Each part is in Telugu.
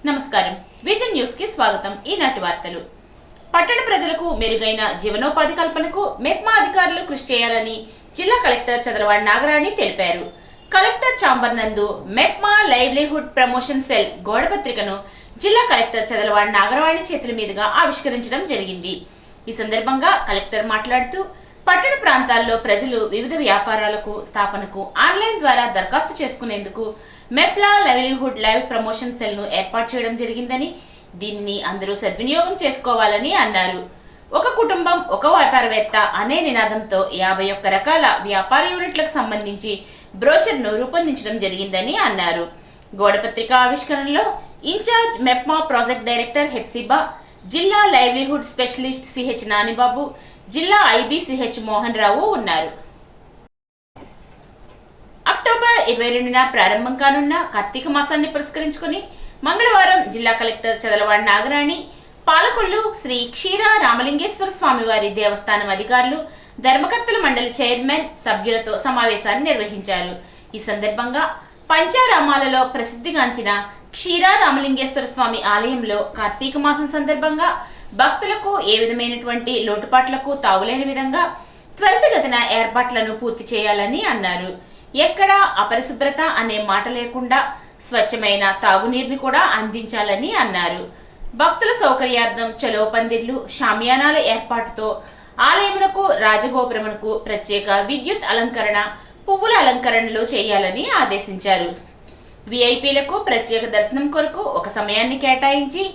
నమస్కారం. విజన్ న్యూస్ కి స్వాగతం. ఈనాటి వార్తలు. పట్టణ ప్రజలకు మెరుగైన జీవనోపాధి కల్పనకు మెప్మా అధికారులు కృషి చేయాలని జిల్లా కలెక్టర్ చదలవాడ నాగరాణి తెలిపారు. కలెక్టర్ ఛాంబర్ నందు మెప్మా లైవ్లీహుడ్ ప్రమోషన్ సెల్ గోడపత్రికను జిల్లా కలెక్టర్ చదలవాడ నాగరాణి చేతుల మీదుగా ఆవిష్కరించడం జరిగింది. ఈ సందర్భంగా కలెక్టర్ మాట్లాడుతూ పట్టణ ప్రాంతాల్లో ప్రజలు వివిధ వ్యాపారాలకు స్థాపనకు ఆన్లైన్ ద్వారా దరఖాస్తు చేసుకునేందుకు మెప్లా లైవ్లీహుడ్ లైవ్ ప్రమోషన్ సెల్ ను ఏర్పాటు చేయడం జరిగిందని, దీన్ని అందరూ సద్వినియోగం చేసుకోవాలని అన్నారు. ఒక కుటుంబం ఒక వ్యాపారవేత్త అనే నినాదంతో 51 రకాల వ్యాపార యూనిట్లకు సంబంధించి బ్రోచర్ ను రూపొందించడం జరిగిందని అన్నారు. గోడపత్రిక ఆవిష్కరణలో incharge MEPMA project director Hepsiba, జిల్లా లైవ్లీహుడ్ స్పెషలిస్ట్ సిహెచ్ నానిబాబు, జిల్లా ఐబీ సిహెచ్ మోహన్ రావు ఉన్నారు. అక్టోబర్ 22న ప్రారంభం కానున్న కార్తీక మాసాన్ని పురస్కరించుకుని మంగళవారం జిల్లా కలెక్టర్ చదలవాడ నాగరాణి, పాలకొల్లు శ్రీ క్షీర రామలింగేశ్వర స్వామివారి దేవస్థానం అధికారులు, ధర్మకర్తల మండలి చైర్మన్, సభ్యులతో సమావేశాన్ని నిర్వహించారు. ఈ సందర్భంగా పంచారామాలలో ప్రసిద్ధిగాంచిన క్షీర రామలింగేశ్వర స్వామి ఆలయంలో కార్తీక మాసం సందర్భంగా భక్తులకు ఏ విధమైనటువంటి లోటుపాట్లకు తావులేని విధంగా త్వరితగతిన ఏర్పాట్లను పూర్తి చేయాలని అన్నారు. ఎక్కడా అపరిశుభ్రత అనే మాట లేకుండా స్వచ్ఛమైన తాగునీరుని కూడా అందించాలని అన్నారు. భక్తుల సౌకర్యార్థం చలో పందిర్లు, షామియానాల ఏర్పాటుతో ఆలయమునకు, రాజగోపురమునకు ప్రత్యేక విద్యుత్ అలంకరణ, పువ్వుల అలంకరణలు చేయాలని ఆదేశించారు. విఐపీలకు ప్రత్యేక దర్శనం కొరకు ఒక సమయాన్ని కేటాయించి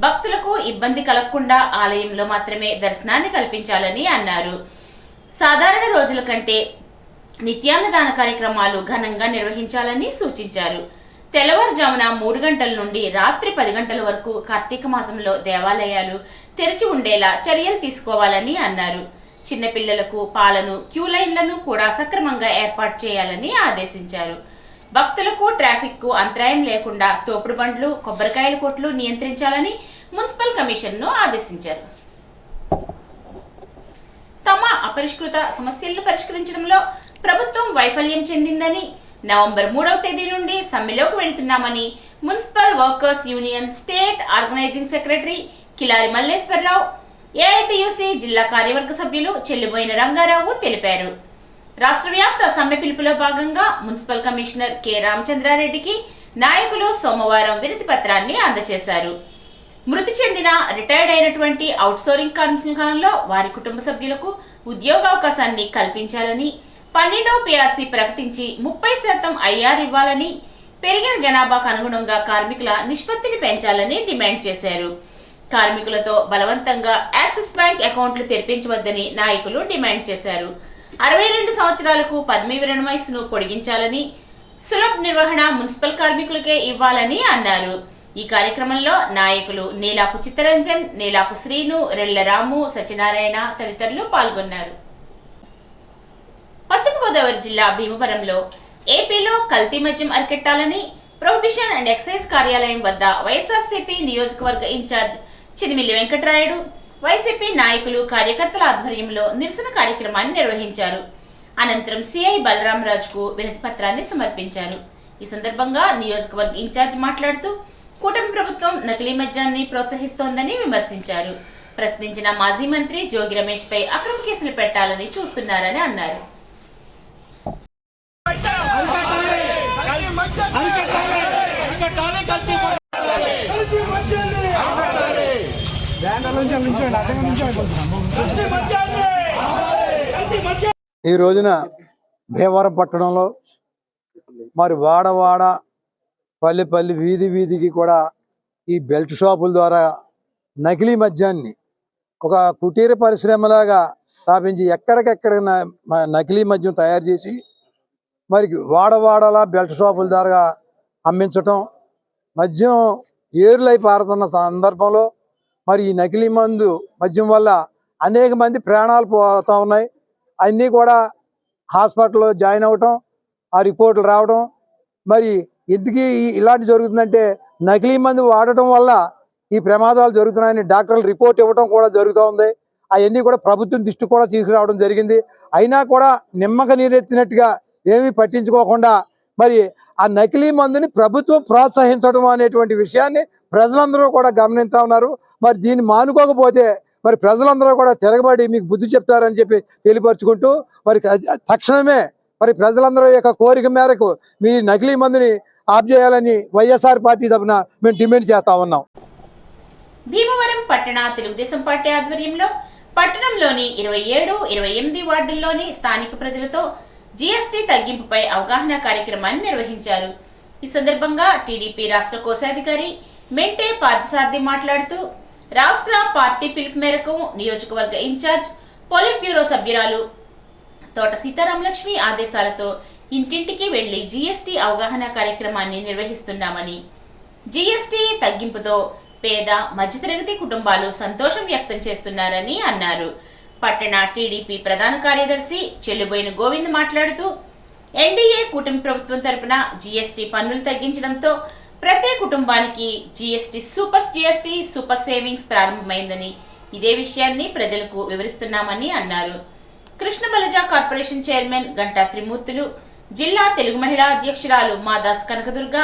భక్తులకు ఇబ్బంది కలగకుండా ఆలయంలో మాత్రమే దర్శనాన్ని కల్పించాలని అన్నారు. సాధారణ రోజుల కంటే నిత్యాన్నదాన కార్యక్రమాలు ఘనంగా నిర్వహించాలని సూచించారు. తెల్లవారుజామున 3 గంటల నుండి రాత్రి 10 గంటల వరకు కార్తీక మాసంలో దేవాలయాలు తెరిచి ఉండేలా చర్యలు తీసుకోవాలని అన్నారు. చిన్నపిల్లలకు పాలను, క్యూ లైన్లను కూడా సక్రమంగా ఏర్పాటు చేయాలని ఆదేశించారు. భక్తులకు ట్రాఫిక్ కు అంతరాయం లేకుండా తోపుడు బండ్లు, కొబ్బరికాయల కొట్లు నియంత్రించాలని మున్సిపల్ కమిషన్ ను ఆదేశించారు. తమ అపరిష్కృత సమస్యలను పరిష్కరించడంలో ప్రభుత్వం వైఫల్యం చెందిందని, నవంబర్ 3వ తేదీ నుండి సమ్మెలోకి వెళ్తున్నామని municipal workers union state organizing secretary Kilari Malleswararao, AITUC జిల్లా కార్యవర్గ సభ్యులు చెల్లిబోయిన రంగారావు తెలిపారు. రాష్ట్ర వ్యాప్త సమ్మె పిలుపులో భాగంగా మున్సిపల్ కమిషనర్ కె రామచంద్రారెడ్డికి నాయకులు సోమవారం వినతి పత్రాన్ని అందజేశారు. మృతి చెందిన రిటైర్డ్ అయినటువంటి అవుట్సోర్సింగ్ కార్మికులలో వారి కుటుంబ సభ్యులకు ఉద్యోగావకాశాన్ని కల్పించాలని, 12వ పిఆర్సీ ప్రకటించి 30% ఐఆర్ ఇవ్వాలని, పెరిగిన జనాభాకు అనుగుణంగా కార్మికుల నిష్పత్తిని పెంచాలని డిమాండ్ చేశారు. కార్మికులతో బలవంతంగా యాక్సిస్ బ్యాంక్ అకౌంట్లు తెరిపించవద్దని నాయకులు డిమాండ్ చేశారు. 62 సంవత్సరాలకు పదవీ విరమణ వయసును పొడిగించాలని, సులభ నిర్వహణ మున్సిపల్ కార్మికులకే ఇవ్వాలని అన్నారు. ఈ కార్యక్రమంలో నాయకులు నీలాపు చిత్తరంజన్, నీలాపు శ్రీను, రెళ్ల రాము, సత్యనారాయణ తదితరులు పాల్గొన్నారు. పశ్చిమ గోదావరి జిల్లా భీమవరంలో ఏపీలో కల్తీ మద్యం అరికట్టాలని ప్రొహిబిషన్ అండ్ ఎక్సైజ్ కార్యాలయం వద్ద వైఎస్ఆర్సీపీ నియోజకవర్గ ఇన్ఛార్జ్ చినిమిల్లి వెంకటరాయుడు, వైసీపీ నాయకులు, కార్యకర్తల ఆధ్వర్యంలో నిరసన కార్యక్రమాన్ని నిర్వహించారు. అనంతరం సిఐ బలరామరాజుకు వినతి పత్రాన్ని సమర్పించారు. ఈ సందర్భంగా నియోజకవర్గ ఇన్ఛార్జ్ మాట్లాడుతూ కూటమి ప్రభుత్వం నకిలీ మద్యాన్ని ప్రోత్సహిస్తోందని విమర్శించారు. ప్రశ్నించిన మాజీ మంత్రి జోగి రమేష్ పై అక్రమ కేసులు పెట్టాలని చూస్తున్నారని అన్నారు. ఈ రోజున భీమవరం పట్టణంలో మరి వాడవాడ, పల్లె వీధికి కూడా ఈ బెల్ట్ షాపుల ద్వారా నకిలీ మద్యాన్ని ఒక కుటీర పరిశ్రమలాగా స్థాపించి ఎక్కడికెక్కడ నకిలీ మద్యం తయారు చేసి మరి వాడవాడలా బెల్ట్ షాపుల ద్వారా అమ్మించటం, మద్యం ఏరులై పారుతున్న సందర్భంలో మరి ఈ నకిలీ మద్యం వల్ల అనేక మంది ప్రాణాలు పోతూ ఉన్నాయి. అన్నీ కూడా హాస్పిటల్లో జాయిన్ అవ్వటం, ఆ రిపోర్టులు రావడం. మరి ఎందుకు ఇలాంటి జరుగుతుందంటే నకిలీ మందు వాడటం వల్ల ఈ ప్రమాదాలు జరుగుతున్నాయని డాక్టర్లు రిపోర్ట్ ఇవ్వడం కూడా జరుగుతూ ఉంది. అవన్నీ కూడా ప్రభుత్వం దృష్టి కూడా తీసుకురావడం జరిగింది. అయినా కూడా నిమ్మక నీరెత్తినట్టుగా ఏమీ పట్టించుకోకుండా మరి ఆ నకిలీ మందుని ప్రభుత్వం ప్రోత్సహించడం అనేటువంటి విషయాన్ని ప్రజలందరూ కూడా గమనిస్తూ ఉన్నారు. మరి దీన్ని మానుకోకపోతే మరి ప్రజలందరూ కూడా తిరగబడి మీకు బుద్ధి చెప్తారని చెప్పి తెలియపరుచుకుంటూ మరి తక్షణమే మరి ప్రజలందరూ యొక్క కోరిక మేరకు మీ నకిలీ మందుని ఆఫ్ చేయాలని వైఎస్ఆర్ పార్టీ తరఫున మేము డిమాండ్ చేస్తా ఉన్నాం. భీమవరం పట్టణ తెలుగుదేశం పార్టీ ఆధ్వర్యంలో పట్టణంలోని 27, 28 వార్డుల్లోని స్థానిక ప్రజలతో జీఎస్టీ తగ్గింపుపై అవగాహన కార్యక్రమాన్ని నిర్వహించారు. ఈ సందర్భంగా టీడీపీ రాష్ట్ర కోశాధికారి మెంటే పార్థసారథి మాట్లాడుతూ రాష్ట్ర పార్టీ పిలుపు మేరకు నియోజకవర్గ ఇన్ఛార్జ్ పోలిట్ బ్యూరో సభ్యురాలు తోట సీతారామలక్ష్మి ఆదేశాలతో ఇంటింటికి వెళ్లి జీఎస్టీ అవగాహన కార్యక్రమాన్ని నిర్వహిస్తున్నామని, జీఎస్టీ తగ్గింపుతో పేద మధ్యతరగతి కుటుంబాలు సంతోషం వ్యక్తం చేస్తున్నారని అన్నారు. పట్టణ టీడీపీ ప్రధాన కార్యదర్శి చెల్లుబోయిన గోవింద్ మాట్లాడుతూ ఎన్డీఏ కూటమి ప్రభుత్వం తరపున జీఎస్టీ పన్నులు తగ్గించడంతో ప్రతి కుటుంబానికి జీఎస్టీ సూపర్ సేవింగ్స్ ప్రారంభమైందని, ఇదే విషయాన్ని ప్రజలకు వివరిస్తున్నామని అన్నారు. కృష్ణ బలజ కార్పొరేషన్ చైర్మన్ గంటా త్రిమూర్తులు, జిల్లా తెలుగు మహిళా అధ్యక్షురాలు మాదాస్ కనకదుర్గ,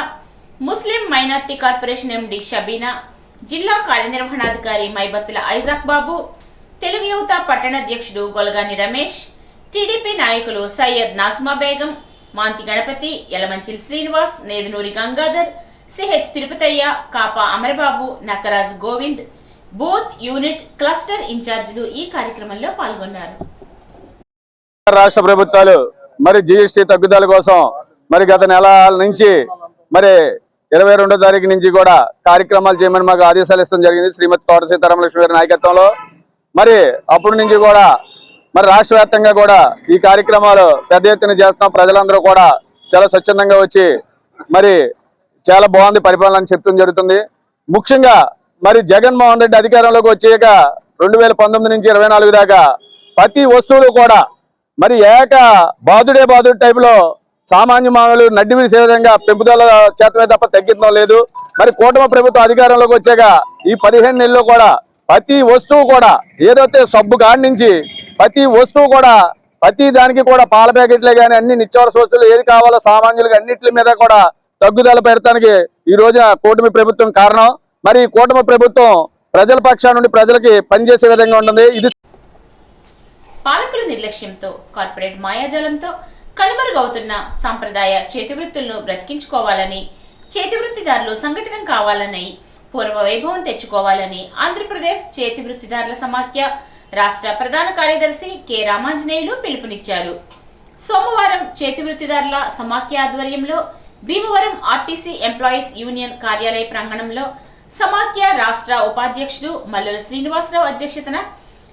ముస్లిం మైనార్టీ కార్పొరేషన్ ఎండి షబీనా, జిల్లా కార్యనిర్వహణాధికారి మైబత్తుల ఐజాక్ బాబు, తెలుగు యువత పట్టణ అధ్యక్షుడు గొలగాని రమేష్, టీడీపీ నాయకులు Syed Nasma Begum, Manthi Ganapathi, Yalamanchil Srinivas, Nedunuri Gangadhar, CH Tirupathaiah, Kapa Amarababu, Nakkaraju Govind, booth unit cluster ఇన్ఛార్జీలు ఈ కార్యక్రమంలో పాల్గొన్నారు. రాష్ట్ర ప్రభుత్వాలు మరి జీఎస్టీ తగ్గుదల కోసం మరి గత నెల నుంచి మరి 22వ తారీఖు నుంచి కూడా కార్యక్రమాలు చేయమని మాకు ఆదేశాలు ఇస్తాం జరిగింది శ్రీమతి తోట సీతారామలక్ష్మి గారి నాయకత్వంలో. మరి అప్పటి నుంచి కూడా మరి రాష్ట్ర వ్యాప్తంగా కూడా ఈ కార్యక్రమాలు పెద్ద ఎత్తున చేస్తున్నాం. ప్రజలందరూ కూడా చాలా స్వచ్ఛందంగా వచ్చి మరి చాలా బాగుంది పరిపాలన అని చెప్తూ జరుగుతుంది. ముఖ్యంగా మరి జగన్మోహన్ రెడ్డి అధికారంలోకి వచ్చాక 2019 నుంచి 24 దాకా ప్రతి వస్తువులు కూడా మరి బాదుడే టైపులో సామాన్య మానవులు నడ్డి విరిసే విధంగా పెంపుదల చేతమే తప్ప తగ్గించడం లేదు. మరి కూటమి ప్రభుత్వం అధికారంలోకి వచ్చాక ఈ 15 నెలల్లో కూడా ప్రతి వస్తువు కూడా ఏదైతే సబ్బు కాడి నుంచి ప్రతి వస్తువు కూడా ప్రతి దానికి కూడా పాల ప్యాకెట్లే కానీ అన్ని నిత్యావసర వస్తువులు ఏది కావాలో సామాన్యులకు అన్నింటి మీద కూడా తగ్గుదల పెడతానికి ఈ రోజున కూటమి ప్రభుత్వం కారణం. మరి కూటమి ప్రభుత్వం ప్రజల పక్షాన నుండి ప్రజలకి పనిచేసే విధంగా ఉంటుంది. ఇది పాలకుల నిర్లక్ష్యంతో కార్పొరేట్ మాయాజాలంతో కనుమరుగవుతున్న సాంప్రదాయ చేతివృత్తులను బ్రతికించుకోవాలని, చేతివృత్తిదారులు సంఘటితం కావాలని, పూర్వ వైభవం తెచ్చుకోవాలని ఆంధ్రప్రదేశ్ చేతివృత్తిదారుల సమాఖ్య రాష్ట్ర ప్రధాన కార్యదర్శి కె రామాంజనేయులు పిలుపునిచ్చారు. సోమవారం చేతివృత్తిదారుల సమాఖ్య ఆధ్వర్యంలో భీమవరం ఆర్టీసీ ఎంప్లాయీస్ యూనియన్ కార్యాలయ ప్రాంగణంలో సమాఖ్య రాష్ట్ర ఉపాధ్యక్షుడు మల్లుల శ్రీనివాసరావు అధ్యక్షతన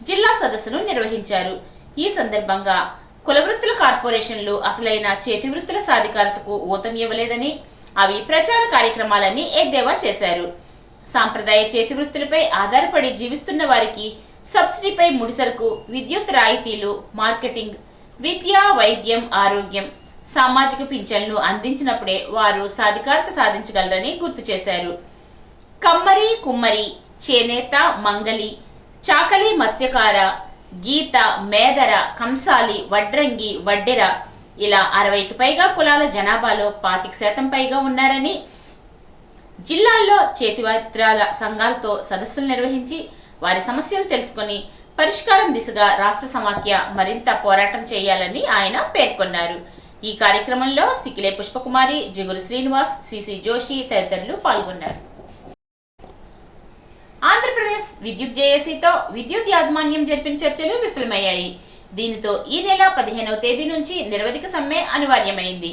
జిల్లా సదస్సును నిర్వహించారు. ఈ సందర్భంగా కులవృత్తుల కార్పొరేషన్లు అసలైన చేతివృత్తుల సాధికారతకు ఊతం ఇవ్వలేదని, అవి ప్రచార కార్యక్రమాలని ఎద్దేవా చేశారు. సాంప్రదాయ చేతివృత్తులపై ఆధారపడి జీవిస్తున్న వారికి సబ్సిడీపై ముడిసరుకు, విద్యుత్ రాయితీలు, మార్కెటింగ్, విద్య, వైద్యం, ఆరోగ్యం, సామాజిక పింఛన్లు అందించినప్పుడే వారు సాధికారత సాధించగలరని గుర్తు చేశారు. కమ్మరి, కుమ్మరి, చేనేత, మంగలి, చాకలి, మత్స్యకార, గీత, మేదర, కంసాలి, వడ్రంగి, వడ్డెర ఇలా 60కి పైగా కులాల జనాభాలో 25% పైగా ఉన్నారని, జిల్లాల్లో చేతివృత్తుల సంఘాలతో సదస్సులు నిర్వహించి వారి సమస్యలు తెలుసుకుని పరిష్కారం దిశగా రాష్ట్ర సమాఖ్య మరింత పోరాటం చేయాలని ఆయన పేర్కొన్నారు. ఈ కార్యక్రమంలో సికిలే పుష్పకుమారి, జిగురు శ్రీనివాస్, సిసి జోషి తదితరులు పాల్గొన్నారు. ఆంధ్రప్రదేశ్ విద్యుత్ జేఏసీతో విద్యుత్ యాజమాన్యం జరిపిన చర్చలు విఫలమయ్యాయి. దీనితో ఈ నెల 15వ తేదీ నుంచి నిరవధిక సమ్మె అనివార్యమైంది.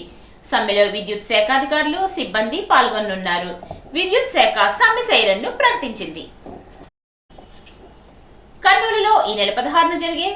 సమ్మెలో విద్యుత్ శాఖ అధికారులు, సిబ్బంది పాల్గొనున్నారు. విద్యుత్ శాఖ సమ్మె సైరన్ను ప్రకటించింది. కర్నూలులో ఈ నెల 16న జరిగే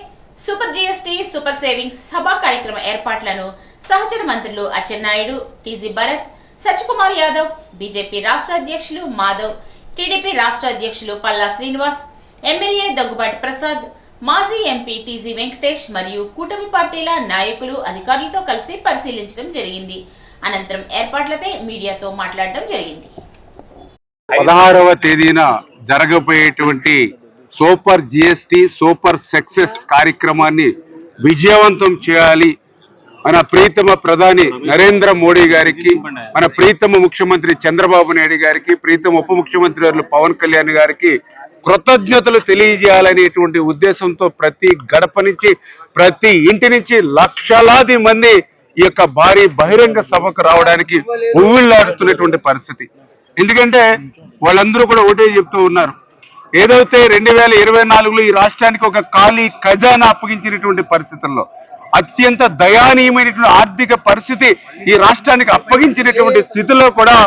సూపర్ జీఎస్టీ సూపర్ సేవింగ్స్ సభా కార్యక్రమ ఏర్పాట్లను సహచర మంత్రులు అచ్చెన్నాయుడు, టీజీ భరత్, సత్యకుమార్ యాదవ్, బీజేపీ రాష్ట్ర అధ్యక్షులు మాధవ్, టీడీపీ రాష్ట్ర అధ్యక్షులు పల్లా శ్రీనివాస్, ఎమ్మెల్యే దగ్గుబాటి ప్రసాద్, మాజీ ఎంపీ టీజీ వెంకటేష్ మరియు కూటమి పార్టీల నాయకులు, అధికారులతో కలిసి పరిశీలించడం జరిగింది. అనంతరం ఏర్పాట్లపై మీడియాతో మాట్లాడడం జరిగింది. 16వ తేదీన జరగబోయేటువంటి సూపర్ జిఎస్టీ సూపర్ సక్సెస్ కార్యక్రమాన్ని విజయవంతం చేయాలి మన ప్రీతమ ప్రధాని నరేంద్ర మోడీ గారికి, మన ప్రీతమ ముఖ్యమంత్రి చంద్రబాబు నాయుడు గారికి, ప్రీతమ ఉప ముఖ్యమంత్రి వర్యులు పవన్ కళ్యాణ్ గారికి కృతజ్ఞతలు తెలియజేయాలనేటువంటి ఉద్దేశంతో ప్రతి గడప నుంచి, ప్రతి ఇంటి నుంచి లక్షలాది మంది ఈ యొక్క భారీ బహిరంగ సభకు రావడానికి ఉవ్విళ్ళాడుతున్నటువంటి పరిస్థితి. ఎందుకంటే వాళ్ళందరూ కూడా ఒకటే చెప్తూ ఉన్నారు, ఏదైతే 2024లో ఈ రాష్ట్రానికి ఒక ఖాళీ ఖజానా అప్పగించినటువంటి పరిస్థితుల్లో, అత్యంత దయానీయమైనటువంటి ఆర్థిక పరిస్థితి ఈ రాష్ట్రానికి అప్పగించినటువంటి స్థితిలో కూడా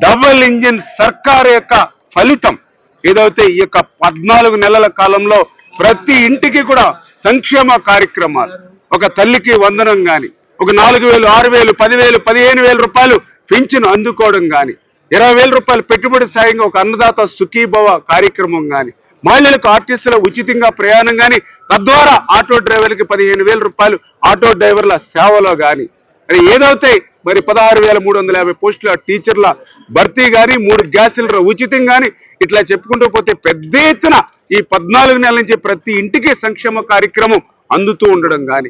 డబుల్ ఇంజిన్ సర్కార్ యొక్క ఫలితం ఏదైతే ఈ యొక్క 14 నెలల కాలంలో ప్రతి ఇంటికి కూడా సంక్షేమ కార్యక్రమాలు, ఒక తల్లికి వందనం గాని, ఒక 4,000, 6,000, 10,000, 15,000 రూపాయలు పింఛను అందుకోవడం గాని, 20,000 రూపాయలు పెట్టుబడి సాయంగా ఒక అన్నదాత సుఖీభవ కార్యక్రమం గాని, మహిళలకు ఆర్టీసీలో ఉచితంగా ప్రయాణం గాని, తద్వారా ఆటో డ్రైవర్లకి 15,000 రూపాయలు ఆటో డ్రైవర్ల సేవలో గాని, మరి ఏదైతే మరి 16,350 పోస్టుల టీచర్ల భర్తీ గాని, 3 గ్యాస్ సిలిండర్ ఉచితం గాని, ఇట్లా చెప్పుకుంటూ పోతే పెద్ద ఎత్తున ఈ 14 నెలల నుంచి ప్రతి ఇంటికి సంక్షేమ కార్యక్రమం అందుతూ ఉండడం గాని,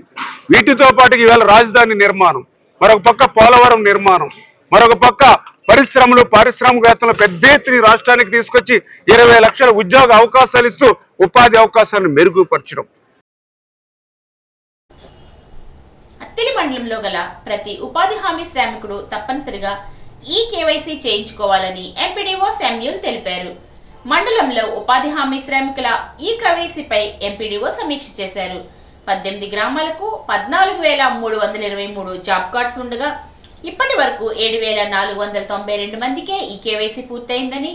వీటితో పాటు ఇవాళ రాజధాని నిర్మాణం, మరొక పక్క పోలవరం నిర్మాణం, మరొక పక్క పరిశ్రమలు, పారిశ్రామికవేత్తలు పెద్ద ఎత్తున రాష్ట్రానికి తీసుకొచ్చి 20 లక్షల ఉద్యోగ అవకాశాలు ఇస్తూ ఉపాధి అవకాశాలను మెరుగుపరచడం. అత్తిలి మండలంలో గల ప్రతి ఉపాధి హామీ శ్రామికుడు తప్పనిసరిగా ఈ కేవైసీ చేయించుకోవాలని ఎంపీడీఓ శామ్యూల్ తెలిపారు. మండలంలో ఉపాధి హామీ శ్రామికుల ఈ కేవైసీపై ఎంపీడీఓ సమీక్ష చేశారు. 18 గ్రామాలకు 14,323 జాబ్ కార్డ్స్ ఉండగా ఇప్పటి వరకు 7,492 మందికే ఈ కేవైసీ పూర్తయిందని,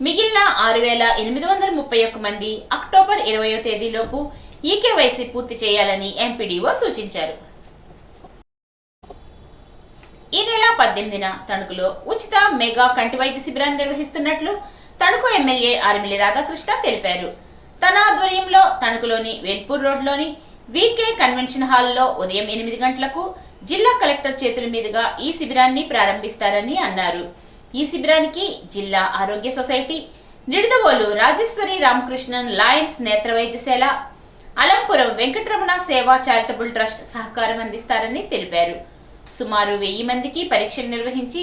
మిగిలిన 6,831 మంది అక్టోబర్ 20వ తేదీలోపు ఈ కేవైసీ పూర్తి చేయాలని ఎంపీడీఓ సూచించారు. ఈ నెల 18న తణుకులో ఉచిత మెగా కంటి వైద్య శిబిరాన్ని నిర్వహిస్తున్నట్లు తణుకు ఎమ్మెల్యే ఆర్మిల్లి రాధాకృష్ణ తెలిపారు. తన ఆధ్వర్యంలో తణుకులోని వేల్పూర్ రోడ్లోని వీకే కన్వెన్షన్ హాల్లో ఉదయం 8 గంటలకు జిల్లా కలెక్టర్ చేతుల మీదుగా ఈ శిబిరాన్ని ప్రారంభిస్తారని అన్నారు. ఈ శిబిరానికి జిల్లా ఆరోగ్య సొసైటీ, నిడదవోలు రాజేశ్వరి రామకృష్ణన్ లయన్స్ నేత్ర వైద్యశాల, అలంపురం వెంకటరమణ సేవా చారిటబుల్ ట్రస్ట్ సహకారం అందిస్తారని తెలిపారు. సుమారు 1000 మందికి పరీక్షలు నిర్వహించి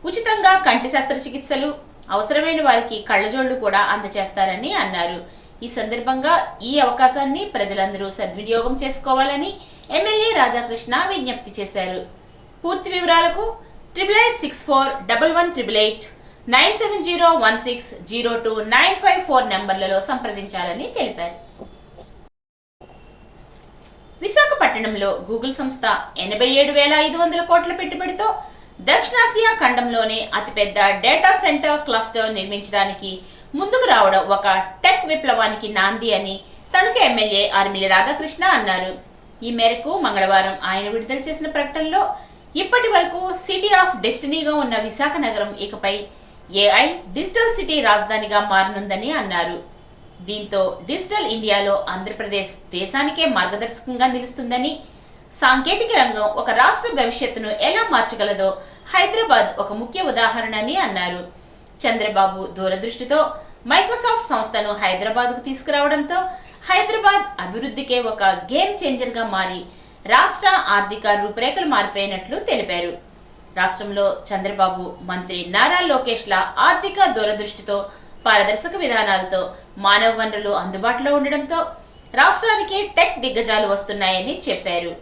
ఉచితంగా కంటి శస్త్రచికిత్సలు, అవసరమైన వారికి కళ్లజోళ్లు కూడా అందజేస్తారని అన్నారు. ఈ సందర్భంగా ఈ అవకాశాన్ని ప్రజలందరూ సద్వినియోగం చేసుకోవాలని ఎమ్మెల్యే రాధాకృష్ణ విజ్ఞప్తి చేశారు. పూర్తి వివరాలకు 88641188 97016029554 నంబర్లలో సంప్రదించాలని తెలిపారు. విశాఖపట్నంలో గూగుల్ సంస్థ 87,500 కోట్ల పెట్టుబడితో దక్షిణాసియా ఖండంలోనే అతిపెద్ద డేటా సెంటర్ క్లస్టర్ నిర్మించడానికి ముందుకు రావడం ఒక టెక్ విప్లవానికి నాంది అని తణుకు ఎమ్మెల్యే ఆర్మిల్లి రాధాకృష్ణ అన్నారు. ఈ మేరకు మంగళవారం ఆయన విడుదల చేసిన ప్రకటనలో ఇప్పటి వరకు సిటీ ఆఫ్ డెస్టినీగా ఉన్న విశాఖ నగరం ఇకపై ఏఐ డిజిటల్ సిటీ రాజధానిగా మారనుందని అన్నారు. దీంతో డిజిటల్ ఇండియాలో ఆంధ్రప్రదేశ్ దేశానికే మార్గదర్శకంగా నిలుస్తుందని, సాంకేతిక రంగం ఒక రాష్ట్ర భవిష్యత్తును ఎలా మార్చగలదో హైదరాబాద్ ఒక ముఖ్య ఉదాహరణ అని అన్నారు. చంద్రబాబు దూరదృష్టితో మైక్రోసాఫ్ట్ సంస్థను హైదరాబాద్కు తీసుకురావడంతో హైదరాబాద్ అభివృద్ధికే ఒక గేమ్ చేంజర్ గా మారి రాష్ట్ర ఆర్థిక రూపురేఖలు మారిపోయినట్లు తెలిపారు. రాష్ట్రంలో చంద్రబాబు, మంత్రి నారా లోకేష్ల ఆర్థిక దూరదృష్టితో, పారదర్శక విధానాలతో మానవ వనరులు అందుబాటులో ఉండడంతో రాష్ట్రానికి టెక్ దిగ్గజాలు వస్తున్నాయని చెప్పారు.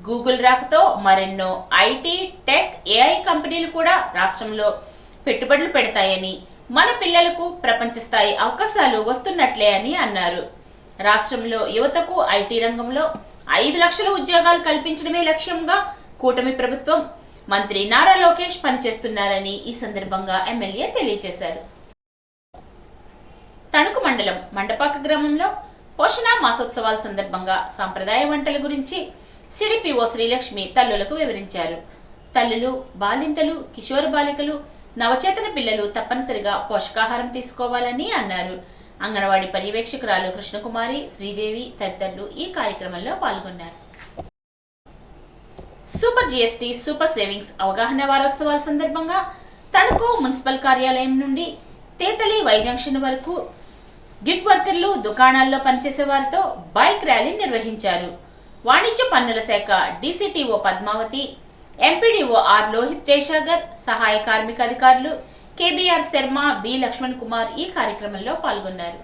గూగుల్ రాకతో మరెన్నో ఐటీ, టెక్, ఏఐ కంపెనీలు కూడా రాష్ట్రంలో పెట్టుబడులు పెడతాయని, మన పిల్లలకు ప్రపంచ స్థాయి అవకాశాలు వస్తున్నట్లే అని అన్నారు. రాష్ట్రంలో యువతకు ఐటీ రంగంలో 5 లక్షల ఉద్యోగాలు కల్పించడమే లక్ష్యంగా కూటమి ప్రభుత్వం, మంత్రి నారా లోకేష్ పనిచేస్తున్నారని ఈ సందర్భంగా ఎమ్మెల్యే తెలియజేశారు. తణుకు మండలం మండపాక గ్రామంలో పోషణ మాసోత్సవాల సందర్భంగా సాంప్రదాయ వంటల గురించి సిడిపిఓ శ్రీలక్ష్మి తల్లులకు వివరించారు. తల్లులు, బాలింతలు, కిషోర బాలికలు, నవచేతన పిల్లలు తప్పనిసరిగా పోషకాహారం తీసుకోవాలని అన్నారు. అంగన్వాడీ పర్యవేక్షకురాలు కృష్ణకుమారి, శ్రీదేవి తదితరులు ఈ కార్యక్రమంలో పాల్గొన్నారు. సూపర్ జిఎస్టీ, సూపర్ సేవింగ్స్ అవగాహన వారోత్సవాల సందర్భంగా తణుకు మున్సిపల్ కార్యాలయం నుండి తేతలి వై జంక్షన్ వరకు గిగ్ వర్కర్లు, దుకాణాల్లో పనిచేసే వారితో బైక్ ర్యాలీ నిర్వహించారు. వాణిజ్య పన్నుల శాఖ DCTO Padmavati, MPDO are Lohit జయసాగర్, సహాయ కార్మిక అధికారులు కేబీఆర్ శర్మ, బి లక్ష్మణ్ కుమార్ ఈ కార్యక్రమంలో పాల్గొన్నారు.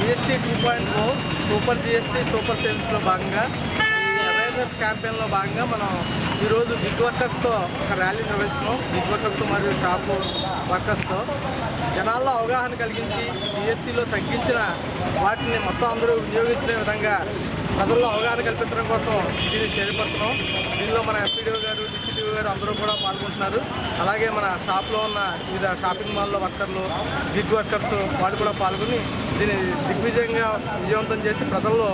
GST 2.0 సూపర్ GST సూపర్ సేల్స్లో భాగంగా ఈ అవేర్నెస్ క్యాంపెయిన్లో భాగంగా మనం ఈరోజు బిగ్ వర్కర్స్తో ఒక ర్యాలీ నిర్వహిస్తున్నాం. బిగ్ వర్కర్స్తో మరియు షాపు వర్కర్స్తో జనాల్లో అవగాహన కలిగించి GSTలో తగ్గించిన వాటిని మొత్తం అందరూ వినియోగించుకునే విధంగా ప్రజల్లో అవగాహన కల్పించడం కోసం దీన్ని చేపడుతున్నాం. దీనిలో మన ఎంపీడీఓ గారు, డిసిటిఓ గారు అందరూ కూడా పాల్గొంటున్నారు. అలాగే మన షాప్లో ఉన్న వివిధ షాపింగ్ మాల్లో వర్కర్లు, బిగ్ వర్కర్స్ వాళ్ళు కూడా పాల్గొని దీన్ని దిగ్విజయంగా విజయవంతం చేసి ప్రజల్లో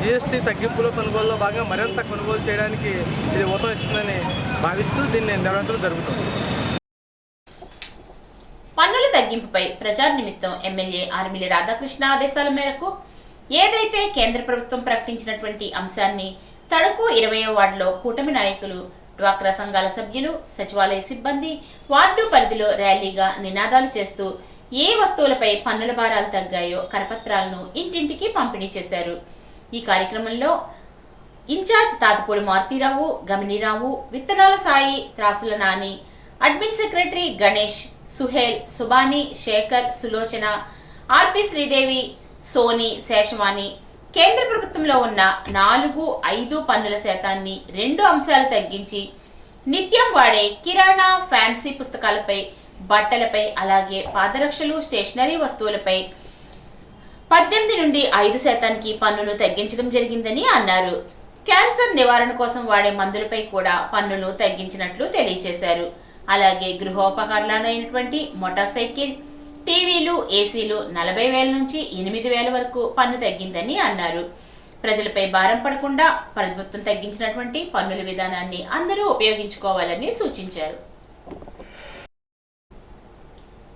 GST తగ్గింపులో కొనుగోలులో భాగంగా మరింత కొనుగోలు చేయడానికి ఇది ఊతం ఇస్తుందని భావిస్తూ దీన్ని నిర్వహించడం జరుగుతుంది. పన్నుల తగ్గింపుపై ప్రచార నిమిత్తం ఎమ్మెల్యే ఆర్మిలి రాధాకృష్ణ ఆదేశాల మేరకు ఏదైతే కేంద్ర ప్రభుత్వం ప్రకటించినటువంటి అంశాన్ని తణుకు 20వ వార్డులో కూటమి నాయకులు, డ్వాక్రా సంఘాల సభ్యులు, సచివాలయ సిబ్బంది వార్డు పరిధిలో ర్యాలీగా నినాదాలు చేస్తూ ఏ వస్తువులపై పన్నుల భారాలు తగ్గాయో కరపత్రాలను ఇంటింటికి పంపిణీ చేశారు. ఈ కార్యక్రమంలో ఇన్ఛార్జ్ తాతపూడి మారుతీరావు, గమినీరావు, విత్తనాల సాయి, త్రాసుల నాని, అడ్మిన్ సెక్రటరీ గణేష్, సుహేల్, సుబాని, శేఖర్, సులోచన, ఆర్పి శ్రీదేవి, సోని, శేషవాణి కేంద్ర ప్రభుత్వంలో ఉన్న 4, 5 పన్నుల శాతాన్ని 2 అంశాలు తగ్గించి నిత్యం వాడే కిరాణా, ఫ్యాన్సీ పుస్తకాలపై, బట్టలపై, అలాగే పాదరక్షలు, స్టేషనరీ వస్తువులపై 18 నుండి 5% పన్నును తగ్గించడం జరిగిందని అన్నారు. క్యాన్సర్ నివారణ కోసం వాడే మందులపై కూడా పన్నును తగ్గించినట్లు తెలియజేశారు. అలాగే గృహోపకరణాలైనటువంటి మోటార్ సైకిల్, టీవీలు, ఏసీలు 40,000 నుంచి 8,000 వరకు పన్ను తగ్గిందని అన్నారు. ప్రజలపై భారం పడకుండా ప్రభుత్వం తగ్గించినటువంటి పన్నుల విధానాన్ని అందరూ ఉపయోగించుకోవాలని సూచించారు.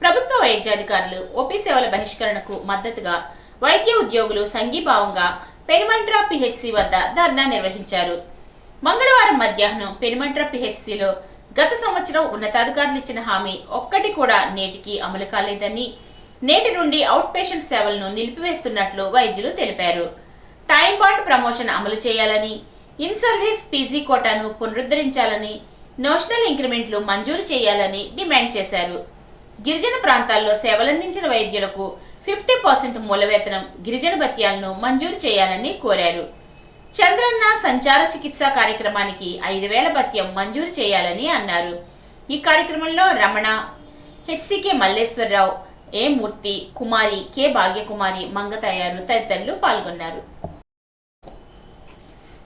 ప్రభుత్వ వైద్యాధికారులు ఓపీ సేవల బహిష్కరణకు మద్దతుగా వైద్య ఉద్యోగులు సంఘీభావంగా పెనుమంట్ర పిహెచ్సి వద్ద ధర్నా నిర్వహించారు. మంగళవారం మధ్యాహ్నం పెనుమంట్ర పిహెచ్సిలో గత సంవత్సరం ఉన్నతాధికారులు ఇచ్చిన హామీ ఒక్కటి కూడా నేటికి అమలు కాలేదని, నేటి నుండి అవుట్ పేషెంట్ సేవలను నిలిపివేస్తున్నట్లు వైద్యులు తెలిపారు. టైం బాండ్ ప్రమోషన్ అమలు చేయాలని, ఇన్ సర్వీస్ పీజీ కోటాను పునరుద్ధరించాలని, నోషనల్ ఇంక్రిమెంట్లు మంజూరు చేయాలని డిమాండ్ చేశారు. గిరిజన ప్రాంతాల్లో సేవలందించిన వైద్యులకు 50% మూల వేతనం, గిరిజన భత్యాలను మంజూరు చేయాలని కోరారు. చంద్రన్న సంచార చికిత్సా కార్యక్రమానికి 5,000 భత్యం మంజూరు చేయాలని అన్నారు. ఈ కార్యక్రమంలో రమణ, హెచ్సికే మల్లేశ్వరరావు, ఏ మూర్తి, కుమారి, కె భాగ్యకుమారి, మంగతయారు తదితరులు పాల్గొన్నారు.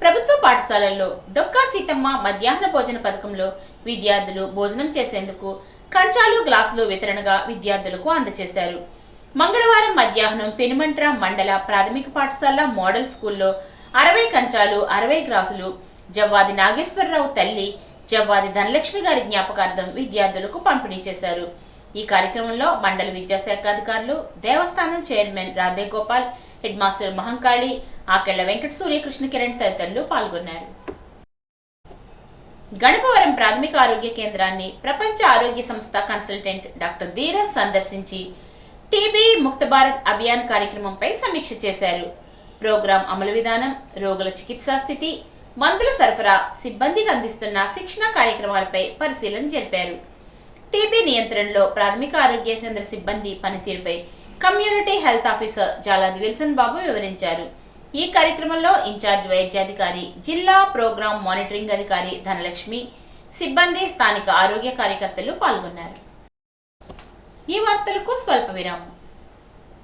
ప్రభుత్వ పాఠశాలల్లో డొక్కా సీతమ్మ మధ్యాహ్న భోజన పథకంలో విద్యార్థులు భోజనం చేసేందుకు కంచాలు, గ్లాసులు వితరణగా విద్యార్థులకు అందజేశారు. మంగళవారం మధ్యాహ్నం పెనుమంట్ర మండల ప్రాథమిక పాఠశాల మోడల్ స్కూల్లో 60 కంచాలు, 60 గ్లాసులు జవ్వాది నాగేశ్వరరావు తల్లి జవ్వాది ధనలక్ష్మి గారి జ్ఞాపకార్థం విద్యార్థులకు పంపిణీ చేశారు. ఈ కార్యక్రమంలో మండల విద్యాశాఖ అధికారులు, దేవస్థానం chairman Radhe Gopal, head master Mahankali, Akella Venkata Suryakrishna Kiran తదితరులు పాల్గొన్నారు. గణపవరం ప్రాథమిక ఆరోగ్య కేంద్రాన్ని ప్రపంచ ఆరోగ్య సంస్థ కన్సల్టెంట్ డాక్టర్ ధీరజ్ సందర్శించి టీబీ ముక్త భారత్ అభియాన్ కార్యక్రమంపై సమీక్ష చేశారు. ప్రోగ్రాం అమలు విధానం, రోగుల చికిత్సా స్థితి, మందుల సరఫరా, సిబ్బందికి అందిస్తున్న శిక్షణ కార్యక్రమాలపై పరిశీలన జరిపారు. టీబీ నియంత్రణలో ప్రాథమిక ఆరోగ్య కేంద్ర సిబ్బంది పనితీరుపై community health officer Jaladi Wilson Babu వివరించారు. ఈ కార్యక్రమంలో ఇన్ఛార్జ్ వైద్యాధికారి, జిల్లా ప్రోగ్రాం మానిటరింగ్ అధికారి ధనలక్ష్మి, సిబ్బంది, స్థానిక ఆరోగ్య కార్యకర్తలు పాల్గొన్నారు. ఈ వార్తలకు స్వల్ప విరామం.